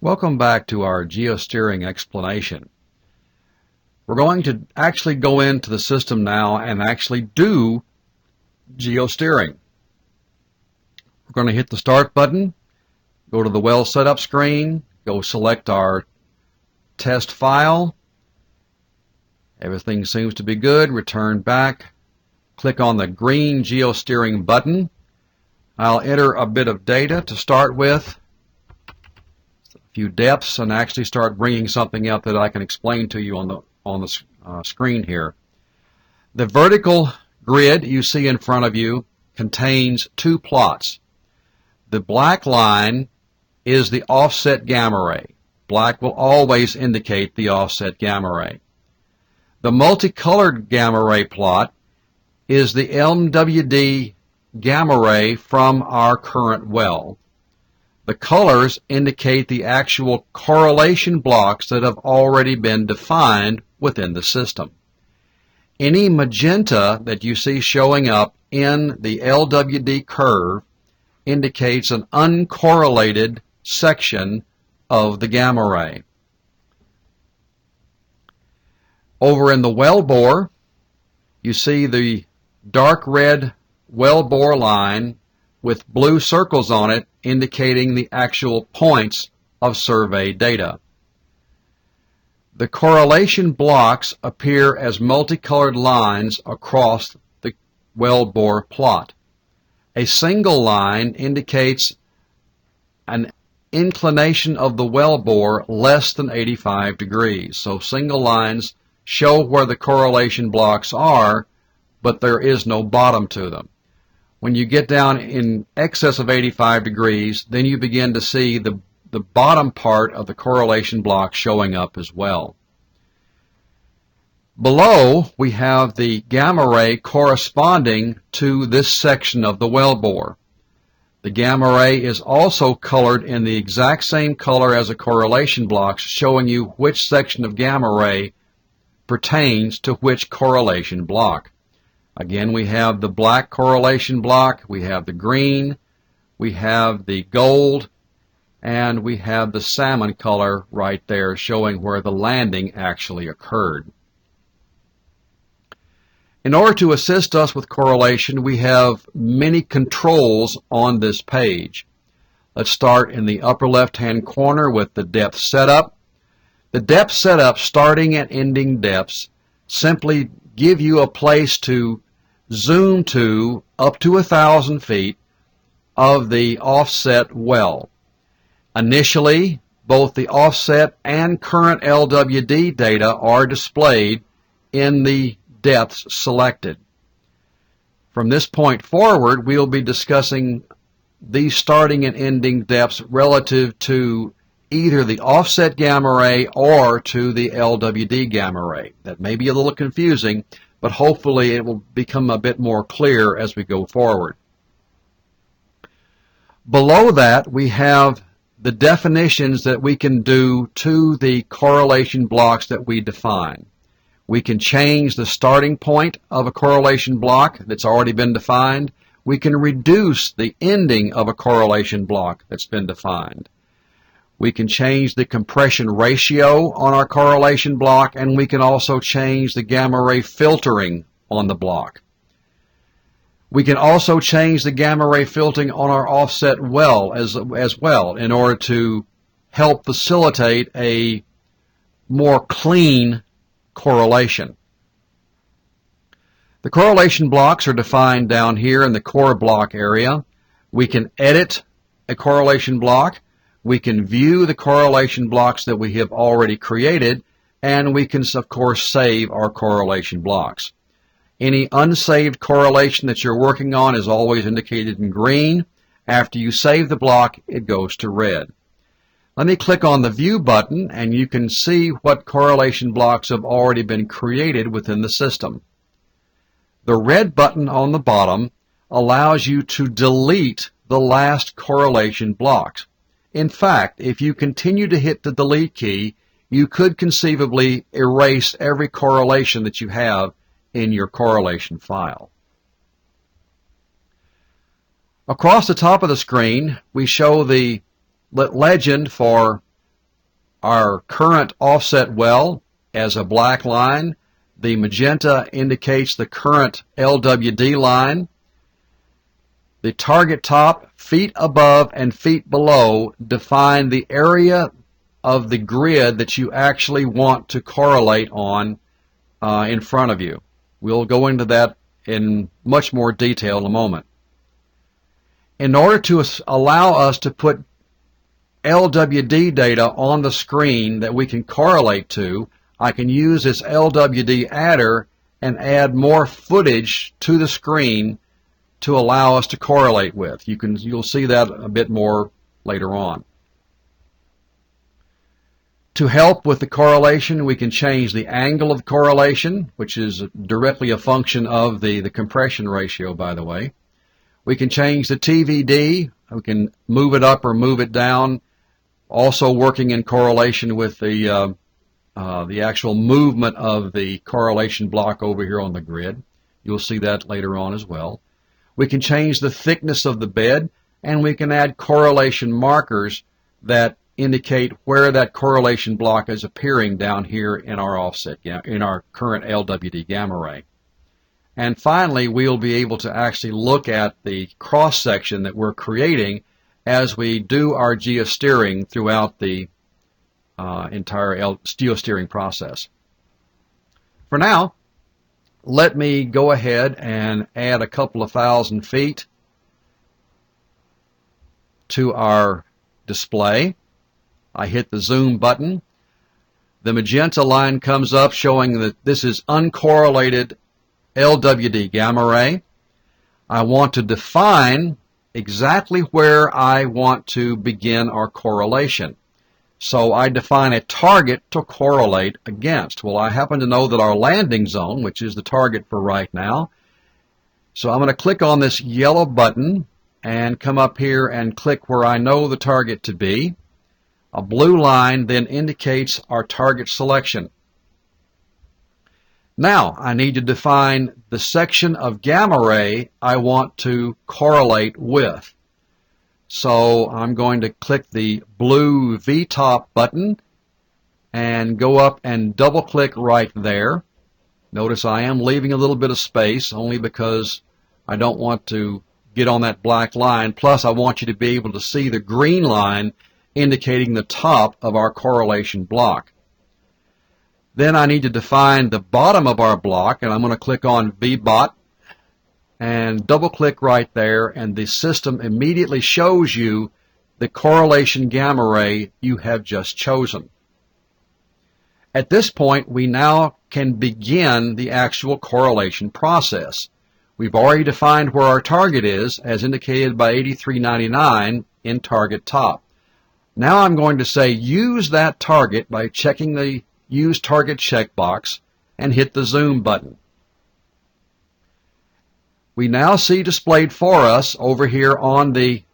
Welcome back to our GeoSteering explanation. We're going to actually go into the system now and actually do GeoSteering. We're going to hit the Start button, go to the Well Setup screen, go select our test file. Everything seems to be good. Return back. Click on the green GeoSteering button. I'll enter a bit of data to start with, a few depths, and actually start bringing something up that I can explain to you on the screen here. The vertical grid you see in front of you contains two plots. The black line is the offset gamma ray. Black will always indicate the offset gamma ray. The multicolored gamma ray plot is the Lwd gamma ray from our current well. The colors indicate the actual correlation blocks that have already been defined within the system. Any magenta that you see showing up in the Lwd curve indicates an uncorrelated section of the gamma ray. Over in the well bore, you see the dark red well bore line with blue circles on it indicating the actual points of survey data. The correlation blocks appear as multicolored lines across the well bore plot. A single line indicates an inclination of the well bore less than 85 degrees. So single lines show where the correlation blocks are, but there is no bottom to them. When you get down in excess of 85 degrees, then you begin to see the bottom part of the correlation block showing up as well. Below, we have the gamma ray corresponding to this section of the well bore. The gamma ray is also colored in the exact same color as the correlation blocks, showing you which section of gamma ray pertains to which correlation block. Again, we have the black correlation block, we have the green, we have the gold, and we have the salmon color right there showing where the landing actually occurred. In order to assist us with correlation, we have many controls on this page. Let's start in the upper left-hand corner with the depth setup. The depth setup, starting and ending depths, simply give you a place to zoom to up to 1,000 feet of the offset well. Initially, both the offset and current Lwd data are displayed in the depths selected. From this point forward, we'll be discussing these starting and ending depths relative to either the offset gamma ray or to the Lwd gamma ray. That may be a little confusing, but hopefully it will become a bit more clear as we go forward. Below that, we have the definitions that we can do to the correlation blocks that we define. We can change the starting point of a correlation block that's already been defined. We can reduce the ending of a correlation block that's been defined. We can change the compression ratio on our correlation block, and we can also change the gamma ray filtering on the block. We can also change the gamma ray filtering on our offset well as well in order to help facilitate a more clean correlation. The correlation blocks are defined down here in the core block area. We can edit a correlation block. We can view the correlation blocks that we have already created, and we can, of course, save our correlation blocks. Any unsaved correlation that you're working on is always indicated in green. After you save the block, it goes to red. Let me click on the View button, and you can see what correlation blocks have already been created within the system. The red button on the bottom allows you to delete the last correlation blocks. In fact, if you continue to hit the delete key, you could conceivably erase every correlation that you have in your correlation file. Across the top of the screen, we show the legend for our current offset well as a black line. The magenta indicates the current LWD line. The target top, feet above and feet below, define the area of the grid that you actually want to correlate on in front of you. We'll go into that in much more detail in a moment. In order to allow us to put LWD data on the screen that we can correlate to, I can use this Lwd Adder and add more footage to the screen to allow us to correlate with. You'll see that a bit more later on. To help with the correlation, we can change the angle of correlation, which is directly a function of the compression ratio, by the way. We can change the TVD. We can move it up or move it down, also working in correlation with the actual movement of the correlation block over here on the grid. You'll see that later on as well. We can change the thickness of the bed, and we can add correlation markers that indicate where that correlation block is appearing down here in our offset, in our current LWD gamma ray. And finally, we'll be able to actually look at the cross-section that we're creating as we do our geosteering throughout the entire geosteering process. For now, let me go ahead and add a couple of 1,000 feet to our display. I hit the zoom button. The magenta line comes up showing that this is uncorrelated LWD gamma ray. I want to define exactly where I want to begin our correlation. So I define a target to correlate against. Well, I happen to know that our landing zone, which is the target for right now, so I'm going to click on this yellow button and come up here and click where I know the target to be. A blue line then indicates our target selection. Now I need to define the section of gamma ray I want to correlate with. So I'm going to click the blue V-top button and go up and double click right there. Notice I am leaving a little bit of space only because I don't want to get on that black line. Plus I want you to be able to see the green line indicating the top of our correlation block. Then I need to define the bottom of our block, and I'm going to click on VBOT and double click right there, and the system immediately shows you the correlation gamma ray you have just chosen. At this point, we now can begin the actual correlation process. We've already defined where our target is, as indicated by 8399 in target top. Now I'm going to say use that target by checking the Use Target checkbox and hit the zoom button. We now see displayed for us over here on in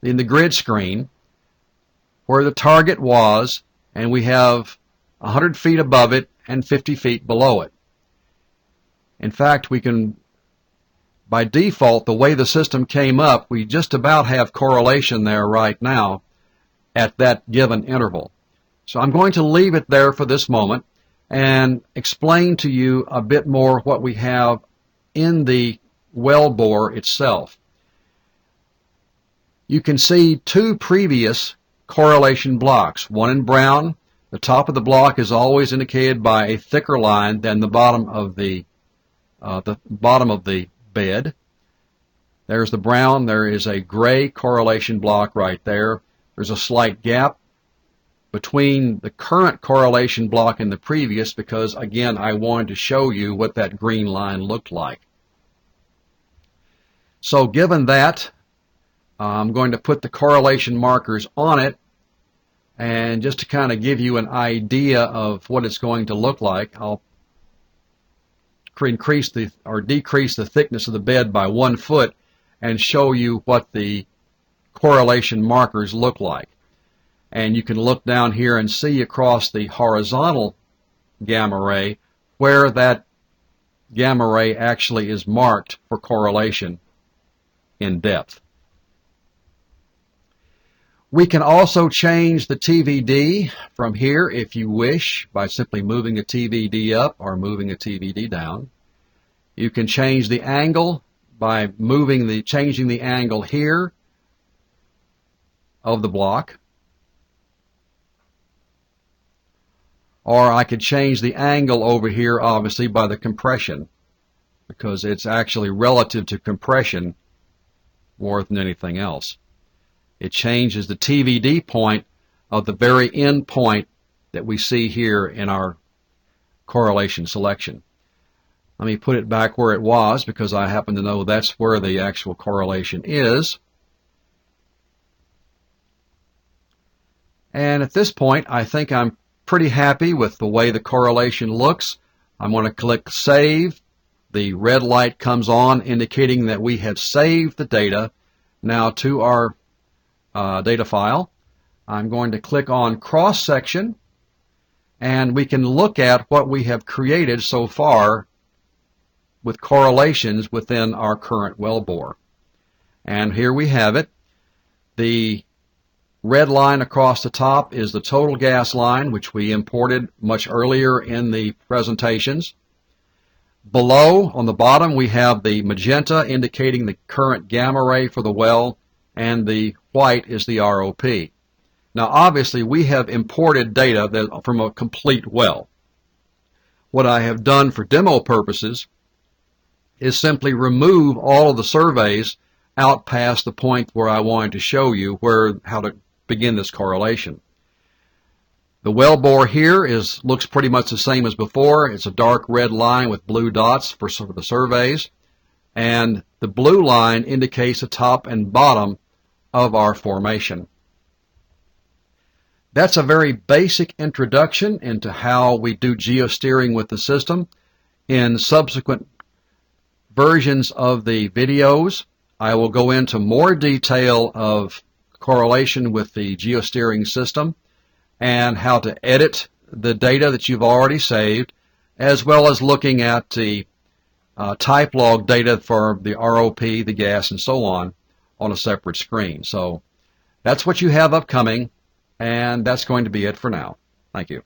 the grid screen where the target was, and we have 100 feet above it and 50 feet below it. In fact, we can, by default, the way the system came up, we just about have correlation there right now at that given interval. So I'm going to leave it there for this moment and explain to you a bit more what we have in the well bore itself. You can see two previous correlation blocks, one in brown. The top of the block is always indicated by a thicker line than the bottom of the bed. There's the brown. There is a gray correlation block right there. There's a slight gap between the current correlation block and the previous because, again, I wanted to show you what that green line looked like. So given that, I'm going to put the correlation markers on it, and just to kind of give you an idea of what it's going to look like, I'll increase or decrease the thickness of the bed by 1 foot and show you what the correlation markers look like. And you can look down here and see across the horizontal gamma ray where that gamma ray actually is marked for correlation in depth. We can also change the TVD from here if you wish by simply moving a TVD up or moving a TVD down. You can change the angle by changing the angle here of the block. Or I could change the angle over here, obviously, by the compression, because it's actually relative to compression more than anything else. It changes the TVD point of the very end point that we see here in our correlation selection. Let me put it back where it was, because I happen to know that's where the actual correlation is. And at this point, I think I'm pretty happy with the way the correlation looks. I'm going to click Save. The red light comes on, indicating that we have saved the data now to our data file. I'm going to click on Cross Section, and we can look at what we have created so far with correlations within our current wellbore. And here we have it. The red line across the top is the total gas line, which we imported much earlier in the presentations. Below, on the bottom, we have the magenta indicating the current gamma ray for the well, and the white is the ROP. Now, obviously, we have imported data from a complete well. What I have done for demo purposes is simply remove all of the surveys out past the point where I wanted to show you how to begin this correlation. The wellbore here looks pretty much the same as before. It's a dark red line with blue dots for the surveys, and the blue line indicates the top and bottom of our formation. That's a very basic introduction into how we do geosteering with the system. In subsequent versions of the videos, I will go into more detail of correlation with the geosteering system and how to edit the data that you've already saved, as well as looking at the type log data for the ROP, the gas, and so on a separate screen. So that's what you have upcoming, and that's going to be it for now. Thank you.